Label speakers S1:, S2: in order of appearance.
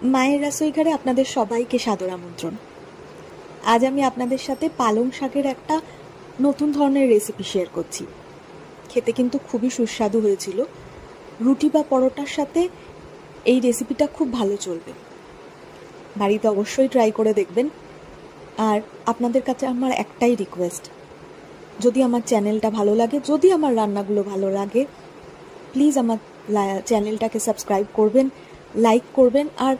S1: মায়ের রাসোইঘরে আপনাদের সবাইকে সাদর আমন্ত্রণ। আজ আমি আপনাদের সাথে পালং শাকের একটা নতুন ধরনের রেসিপি শেয়ার করছি। খেতে কিন্তু খুবই সুস্বাদু হয়েছিল। রুটি বা পরোটার সাথে এই রেসিপিটা খুব ভালো চলবে। বাড়িতে অবশ্যই ট্রাই করে দেখবেন। আর আপনাদের কাছে আমার একটাই রিকোয়েস্ট, যদি আমার চ্যানেলটা ভালো লাগে, যদি আমার রান্নাগুলো ভালো লাগে, প্লিজ আমার চ্যানেলটাকে সাবস্ক্রাইব করবেন, লাইক করবেন আর